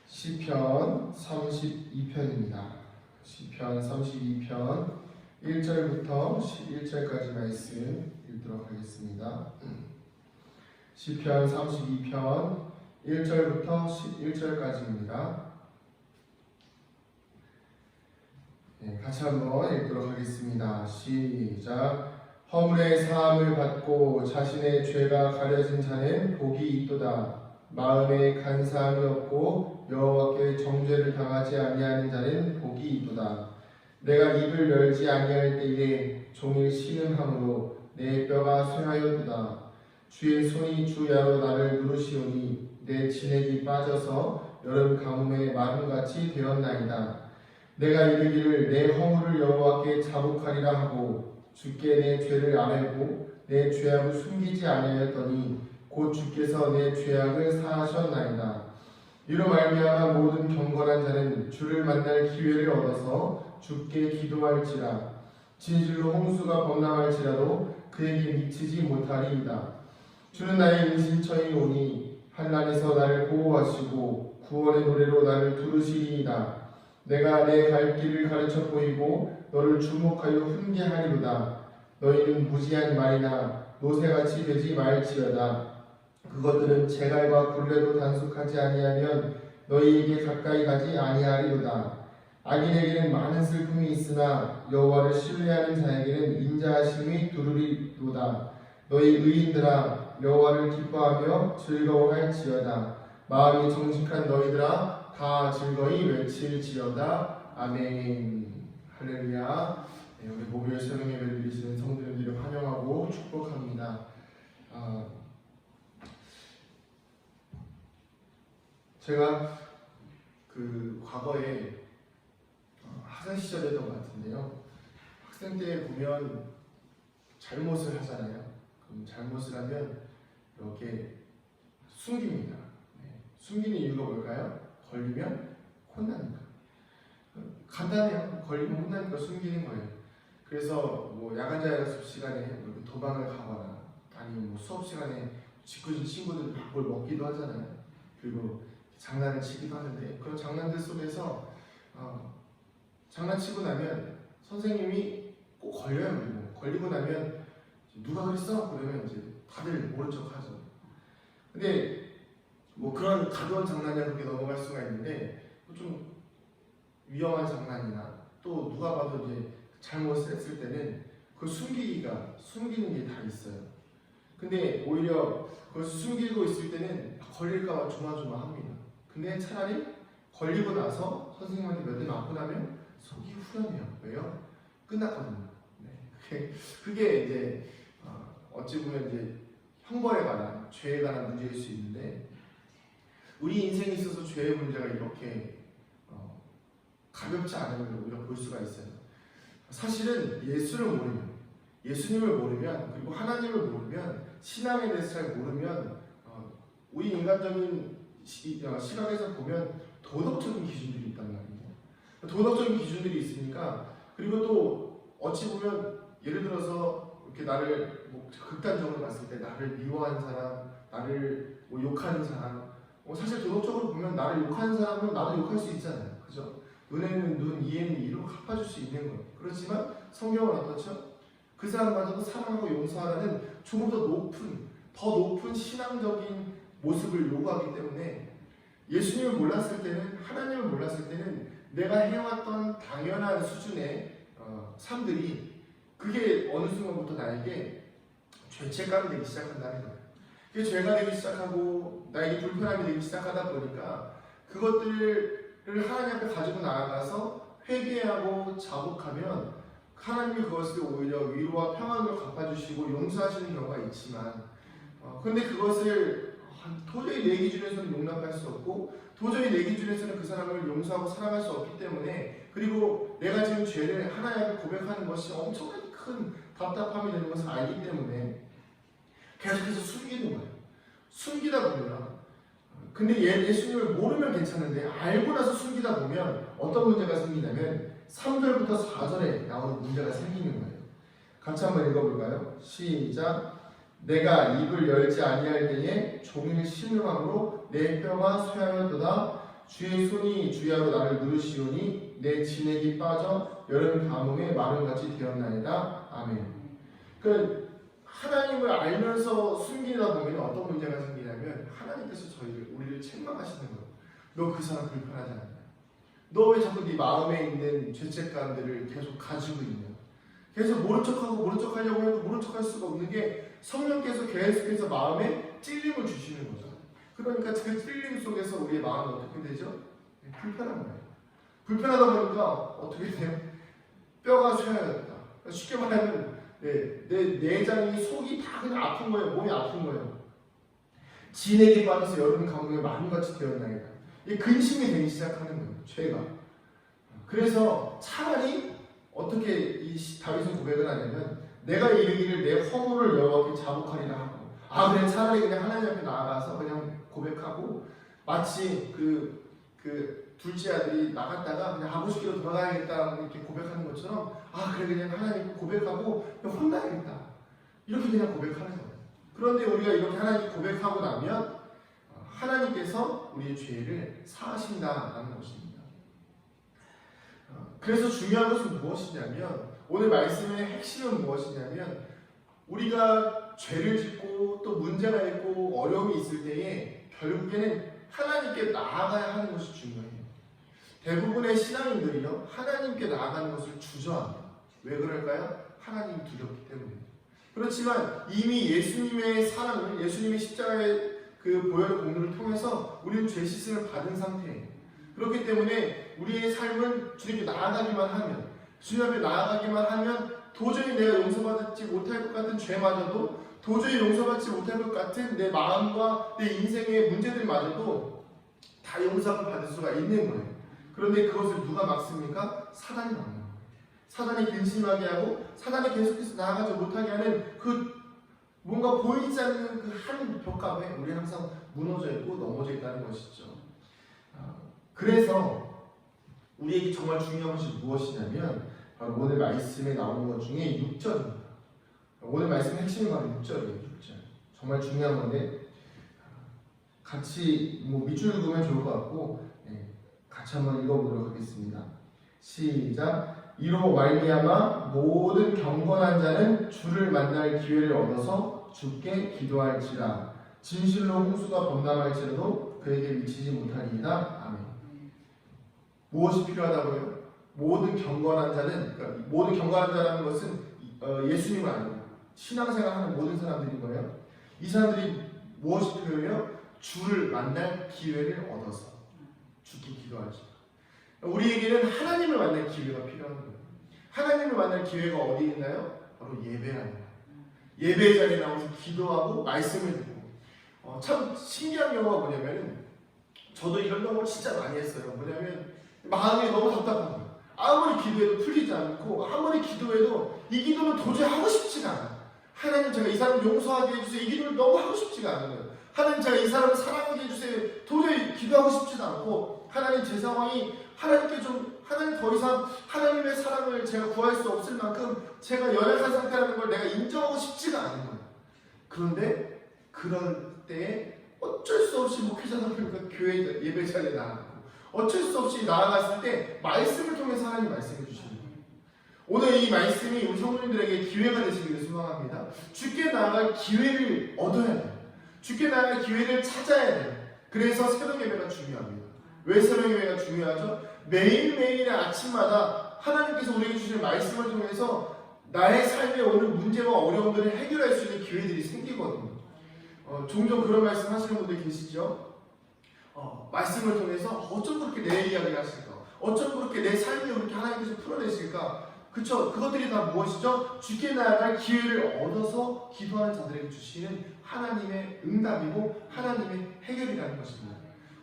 시편 32편입니다. 시편 32편 1절부터 11절까지 말씀 읽도록 하겠습니다. 시편 32편 1절부터 11절까지입니다. 같이 한번 읽도록 하겠습니다. 시작. 허물의 사함을 받고 자신의 죄가 가려진 자는 복이 있도다. 마음에 간사함이 없고 여호와께 정죄를 당하지 아니하는 자는 복이 있도다. 내가 입을 열지 아니할 때에 종일 신음함으로 내 뼈가 쇠하였도다. 주의 손이 주야로 나를 누르시오니 내 진액이 빠져서 여름 가뭄에 마름같이 되었나이다. 내가 이르기를 내 허물을 여호와께 자복하리라 하고 주께 내 죄를 아뢰고 내 죄악을 숨기지 아니하였더니 곧 주께서 내 죄악을 사하셨나이다. 이로 말미암아 모든 경건한 자는 주를 만날 기회를 얻어서 주께 기도할지라. 진실로 홍수가 범람할지라도 그에게 미치지 못하리이다. 주는 나의 인신처이오니 환난에서 나를 보호하시고 구원의 노래로 나를 두르시리이다. 내가 내 갈 길을 가르쳐 보이고 너를 주목하여 훈계하리로다. 너희는 무지한 말이나 노새같이 되지 말지어다. 그것들은 재갈과 굴레로 단속하지 아니하면 너희에게 가까이 가지 아니하리로다. 악인에게는 많은 슬픔이 있으나 여호와를 신뢰하는 자에게는 인자하심이 두루리로다. 너희 의인들아 여호와를 기뻐하며 즐거워할지어다. 마음이 정직한 너희들아 다 즐거이 외칠지어다. 아멘. 할렐루야. 우리 목요일 새벽 예배를 드리시는 성도님들을 환영하고 축복합니다. 제가 과거에 학생 시절이었던 것 같은데요. 학생 때 보면 잘못을 하잖아요. 그럼 잘못을 하면 이렇게 숨깁니다. 숨기는 이유가 뭘까요? 걸리면 혼나니까. 간단해요. 걸리면 혼나니까 숨기는 거예요. 그래서 야간 자율학습 시간에 도망을 가거나 아니면 수업 시간에 짓궂은 친구들 뭘 먹기도 하잖아요. 그리고 장난을 치기도 하는데 그런 장난들 속에서 장난치고 나면 선생님이 꼭 걸려요. 걸리고 나면 누가 그랬어? 그러면 이제 다들 모른 척 하죠. 근데 그런 가벼운 장난이야 그렇게 넘어갈 수가 있는데 좀 위험한 장난이나 또 누가 봐도 이제 잘못을 했을 때는 그걸 숨기는 게 다 있어요. 근데 오히려 그걸 숨기고 있을 때는 걸릴까봐 조마조마합니다. 근데 차라리 걸리고 나서 선생님한테 몇 대 맞고 나면 속이 후련해요. 왜요? 끝났거든요. 그게 이제 어찌 보면 이제 형벌에 관한, 죄에 관한 문제일 수 있는데 우리 인생에 있어서 죄의 문제가 이렇게 가볍지 않음을 우리가 볼 수가 있어요. 사실은 예수님을 모르면 그리고 하나님을 모르면 신앙에 대해서 잘 모르면 우리 인간적인 시각에서 보면 도덕적인 기준들이 있단 말이에요. 도덕적인 기준들이 있으니까 그리고 또 어찌 보면 예를 들어서 이렇게 나를 극단적으로 봤을 때 나를 미워하는 사람, 나를 욕하는 사람 사실 도덕적으로 보면 나를 욕하는 사람은 나도 욕할 수 있잖아요. 그죠? 눈에는 눈, 이에는 이로 갚아줄 수 있는 거예요. 그렇지만 성경은 어떻죠? 그 사람마저도 사랑하고 용서하라는 조금 더 높은 신앙적인 모습을 요구하기 때문에 예수님을 몰랐을 때는, 하나님을 몰랐을 때는 내가 해왔던 당연한 수준의 삶들이 그게 어느 순간부터 나에게 죄책감이 되기 시작한다는 거예요. 그게 죄가 되기 시작하고 나에게 불편함이 되기 시작하다 보니까 그것들을 하나님 앞에 가지고 나아가서 회개하고 자복하면 하나님이 그것을 오히려 위로와 평안으로 갚아주시고 용서하시는 경우가 있지만 근데 그것을 도저히 내 기준에서는 용납할 수 없고 도저히 내 기준에서는 그 사람을 용서하고 사랑할 수 없기 때문에 그리고 내가 지금 죄를 하나님 앞에 고백하는 것이 엄청나게 큰 답답함이 되는 것을 알기 때문에 계속해서 숨기는 거예요. 숨기다 보면 근데 예수님을 모르면 괜찮은데 알고 나서 숨기다 보면 어떤 문제가 생기냐면 3절부터 4절에 나오는 문제가 생기는 거예요. 같이 한번 읽어볼까요? 시작. 내가 입을 열지 아니할 때에 종일 신음함으로 내 뼈가 쇠하였도다. 주의 손이 주야로 나를 누르시오니 내 진액이 빠져 여름 가뭄에 마름같이 되었나이다. 아멘. 그 하나님을 알면서 숨기다 보면 어떤 문제가 생기냐면 하나님께서 우리를 책망하시는 거예요. 너 그 사람 불편하지 않냐? 너 왜 자꾸 네 마음에 있는 죄책감들을 계속 가지고 있냐? 계속 모른 척하려고 해도 모른 척할 수가 없는 게 성령께서 계속해서 마음에 찔림을 주시는 거죠. 그러니까 그 찔림 속에서 우리의 마음이 어떻게 되죠? 불편한 거예요. 불편하다 보니까 어떻게 돼요? 뼈가 쇠하였다. 쉽게 말하면 내 내장이 속이 다 그냥 아픈 거예요. 몸이 아픈 거예요. 진액이 빠져서 여름 가뭄에 마음같이 되었나이다. 이 근심이 되기 시작하는 거예요. 죄가. 그래서 차라리 어떻게 이 다윗은 고백을 하냐면 내가 이르기를 내 허물을 여호와께 자복하리라 하고 그래 차라리 그냥 하나님 앞에 나아가서 그냥 고백하고 마치 그 둘째 아들이 나갔다가 그냥 아버지께로 돌아가야겠다 이렇게 고백하는 것처럼 그래 그냥 하나님 고백하고 그냥 혼나야겠다 이렇게 그냥 고백하는 거예요. 그런데 우리가 이렇게 하나님 고백하고 나면 하나님께서 우리의 죄를 사하신다는 것입니다. 그래서 중요한 것은 무엇이냐면 오늘 말씀의 핵심은 무엇이냐면 우리가 죄를 짓고 또 문제가 있고 어려움이 있을 때에 결국에는 하나님께 나아가야 하는 것이 중요해요. 대부분의 신앙인들이요 하나님께 나아가는 것을 주저합니다. 왜 그럴까요? 하나님이 두렵기 때문에. 그렇지만 이미 예수님의 사랑을 예수님의 십자가의 그 보혈의 공로를 통해서 우리는 죄 씻음을 받은 상태예요. 그렇기 때문에 우리의 삶은 주님께 나아가기만 하면 주님 앞에 나아가기만 하면 도저히 내가 용서받지 못할 것 같은 죄마저도 도저히 용서받지 못할 것 같은 내 마음과 내 인생의 문제들마저도 다 용서를 받을 수가 있는 거예요. 그런데 그것을 누가 막습니까? 사단이 막는 거예요. 사단이 근심하게 하고 사단이 계속해서 나아가지 못하게 하는 그 뭔가 보이지 않는 그 한 벽壁에 우리는 항상 무너져 있고 넘어져 있다는 것이죠. 그래서 우리에게 정말 중요한 것이 무엇이냐면 바로 오늘 말씀에 나오는 것 중에 6절입니다. 오늘 말씀의 핵심이 바로 6절이에요. 6절. 정말 중요한 건데 같이 밑줄 그으면 좋을 것 같고 같이 한번 읽어보도록 하겠습니다. 시작. 이로 말미암아 모든 경건한 자는 주를 만날 기회를 얻어서 주께 기도할지라 진실로 홍수가 범람할지라도 그에게 미치지 못하리이다. 아멘. 무엇이 필요하다고요? 모든 경건한 자는 그러니까 모든 경건한 자라는 것은 예수님을 알고 신앙생활하는 모든 사람들인 거예요. 이 사람들이 무엇이 필요해요? 주를 만날 기회를 얻어서 주께 기도하지. 우리에게는 하나님을 만날 기회가 필요한 거예요. 하나님을 만날 기회가 어디 있나요? 바로 예배라는 거예요. 예배 자리에 나와서 기도하고 말씀을 듣고 참 신기한 경우가 뭐냐면 저도 이런 경우를 진짜 많이 했어요. 뭐냐면 마음이 너무 답답한 거예요. 아무리 기도해도 풀리지 않고 아무리 기도해도 이 기도는 도저히 하고 싶지가 않아요. 하나님 제가 이 사람 용서하게 해주세요. 이 기도를 너무 하고 싶지가 않은 거예요. 하나님 제가 이 사람을 사랑하게 해주세요. 도저히 기도하고 싶지도 않고 하나님 제 상황이 하나님께 하나님 더 이상 하나님의 사랑을 제가 구할 수 없을 만큼 제가 연약한 상태라는 걸 내가 인정하고 싶지가 않은 거예요. 그런데 그럴 때에 어쩔 수 없이 목회자다 보니까 교회 예배 자리에 나가고 어쩔 수 없이 나아갔을 때 말씀을 통해서 하나님 말씀해 주시는 거예요. 오늘 이 말씀이 우리 성도님들에게 기회가 되시기를 소망합니다. 주께 나아갈 기회를 얻어야 돼요. 주께 나아갈 기회를 찾아야 돼요. 그래서 새벽 예배가 중요합니다. 왜 새벽 예배가 중요하죠? 매일매일의 아침마다 하나님께서 우리에게 주시는 말씀을 통해서 나의 삶에 오는 문제와 어려움들을 해결할 수 있는 기회들이 생기거든요. 종종 그런 말씀 하시는 분들 계시죠? 말씀을 통해서 어쩜 그렇게 내 이야기를 하실까? 어쩜 그렇게 내 삶을 그렇게 하나님께서 풀어내실까? 그쵸? 그것들이 다 무엇이죠? 주께 나아갈 기회를 얻어서 기도하는 자들에게 주시는 하나님의 응답이고 하나님의 해결이라는 것입니다.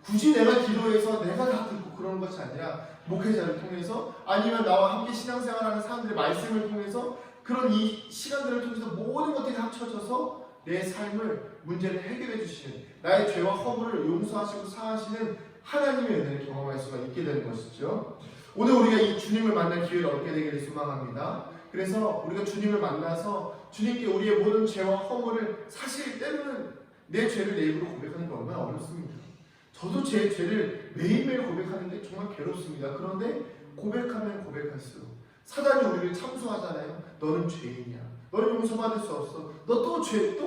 굳이 내가 기도해서 내가 다 듣고 그러는 것이 아니라 목회자를 통해서 아니면 나와 함께 신앙생활하는 사람들의 말씀을 통해서 그런 이 시간들을 통해서 모든 것들이 합쳐져서 내 삶을 문제를 해결해 주시는 나의 죄와 허물을 용서하시고 사하시는 하나님의 은혜를 경험할 수가 있게 되는 것이죠. 오늘 우리가 이 주님을 만날 기회를 얻게 되기를 소망합니다. 그래서 우리가 주님을 만나서 주님께 우리의 모든 죄와 허물을 사실 때로는 내 죄를 내 입으로 고백하는 게 얼마나 어렵습니까? 저도 제 죄를 매일매일 고백하는 게 정말 괴롭습니다. 그런데 고백하면 고백할수록 사단이 우리를 참소하잖아요. 너는 죄인이야. 너는 용서받을 수 없어. 너 또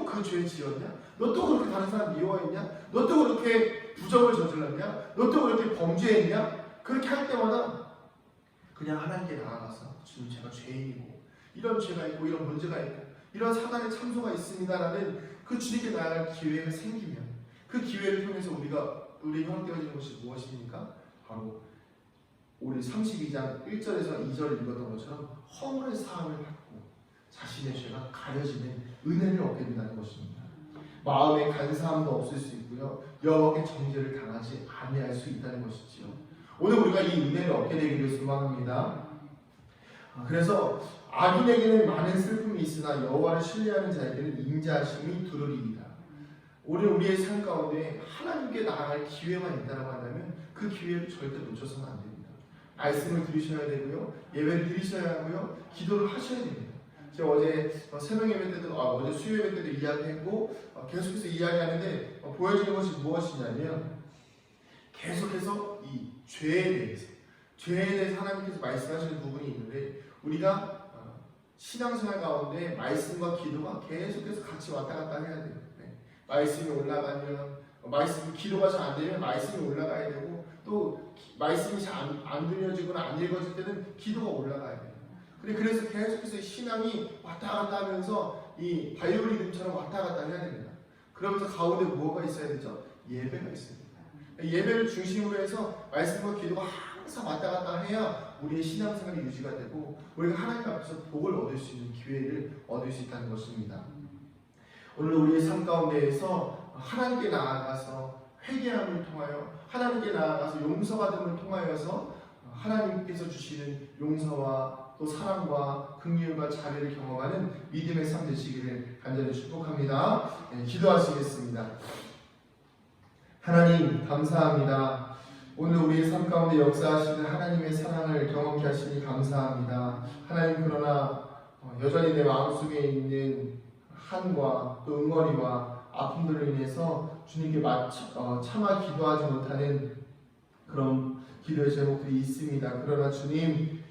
그 죄 지었냐? 너 또 그렇게 다른 사람 미워했냐? 너 또 그렇게 부정을 저질렀냐? 너 또 그렇게 범죄했냐? 그렇게 할 때마다 그냥 하나님께 나아가서 주님, 제가 죄인이고 이런 죄가 있고 이런 문제가 있고 이런 사단의 참소가 있습니다라는 그 주님께 나아갈 기회가 생기면 그 기회를 통해서 우리 형되어지는 것이 무엇입니까? 바로 우리 32장 1절에서 2절을 읽었던 것처럼 허물의 사함을 받고 자신의 죄가 가려지는 은혜를 얻게 된다는 것입니다. 마음의 간사함도 없을 수 있고요. 여호와께 정죄를 당하지 아니할 수 있다는 것이지요. 오늘 우리가 이 은혜를 얻게 되기를 소망합니다. 그래서 악인에게는 많은 슬픔이 있으나 여호와를 신뢰하는 자에게는 인자하심이 두루리이다. 오늘 우리의 삶 가운데 하나님께 나아갈 기회만 있다고 한다면 그 기회를 절대 놓쳐서는 안 됩니다. 말씀을 들으셔야 되고요. 예배를 드리셔야 하고요. 기도를 하셔야 됩니다. 제가 어제 새벽 예배 때도 어제 수요 예배 때도 이야기했고 계속해서 이야기하는데 보여지는 것이 무엇이냐면 계속해서 이 죄에 대해서 하나님께서 말씀하시는 부분이 있는데 우리가 신앙생활 가운데 말씀과 기도가 계속해서 같이 왔다 갔다 해야 돼요. 말씀이 올라가면 기도가 잘 안 되면 말씀이 올라가야 되고 또 말씀이 잘 안 들려지거나 안 읽어질 때는 기도가 올라가야 돼요. 그래서 계속해서 신앙이 왔다 갔다 하면서 이 바이올리즘처럼 왔다 갔다 해야 됩니다. 그러면서 가운데 뭐가 있어야 되죠? 예배가 있어야 됩니다. 예배를 중심으로 해서 말씀과 기도가 항상 왔다 갔다 해야 우리의 신앙생활이 유지가 되고 우리가 하나님 앞에서 복을 얻을 수 있는 기회를 얻을 수 있다는 것입니다. 오늘 우리의 삶 가운데에서 하나님께 나아가서 회개함을 통하여 하나님께 나아가서 용서받음을 통하여서 하나님께서 주시는 용서와 또 사랑과 긍휼과 자비를 경험하는 믿음의 삶 되시기를 간절히 축복합니다. 기도하시겠습니다. 하나님 감사합니다. 오늘 우리의 삶 가운데 역사하시는 하나님의 사랑을 경험케 하시니 감사합니다. 하나님, 그러나 여전히 내 마음속에 있는 한과 또 응어리와 아픔들로 인해서 주님께 참아 기도하지 못하는 그런 기도의 제목들이 있습니다. 그러나 주님,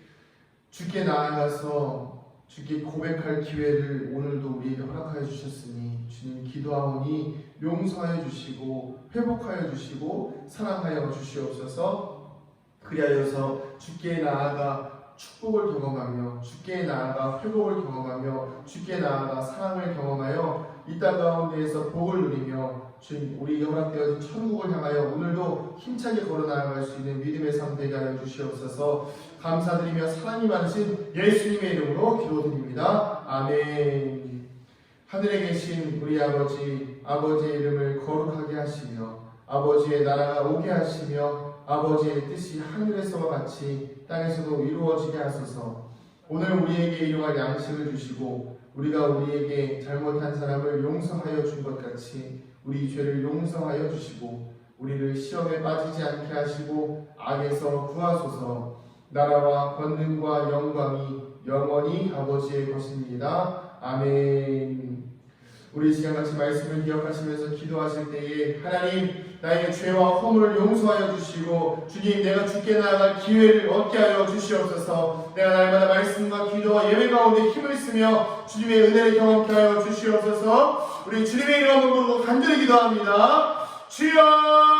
주께 나아가서 주께 고백할 기회를 오늘도 우리에게 허락하여 주셨으니 주님, 기도하오니 용서하여 주시고 회복하여 주시고 사랑하여 주시옵소서. 그리하여서 주께 나아가 축복을 경험하며 주께 나아가 회복을 경험하며 주께 나아가 사랑을 경험하여 이 땅 가운데에서 복을 누리며 주님, 우리 허락되어진 천국을 향하여 오늘도 힘차게 걸어나아갈 수 있는 믿음의 삶 되게 하여 주시옵소서. 감사드리며 사랑이 많으신 예수님의 이름으로 기도드립니다. 아멘. 하늘에 계신 우리 아버지의 이름을 거룩하게 하시며 아버지의 나라가 오게 하시며 아버지의 뜻이 하늘에서와 같이 땅에서도 이루어지게 하소서. 오늘 우리에게 일용할 양식을 주시고 우리가 우리에게 잘못한 사람을 용서하여 준 것 같이 우리 죄를 용서하여 주시고 우리를 시험에 빠지지 않게 하시고 악에서 구하소서. 나라와 권능과 영광이 영원히 아버지의 것입니다. 아멘. 우리 시간같이 말씀을 기억하시면서 기도하실 때에 하나님, 나의 죄와 허물을 용서하여 주시고 주님, 내가 주께 나아갈 기회를 얻게 하여 주시옵소서. 내가 날마다 말씀과 기도와 예배 가운데 힘을 쓰며 주님의 은혜를 경험케 하여 주시옵소서. 우리 주님의 이름 한번 부르고 간절히 기도합니다. 주여!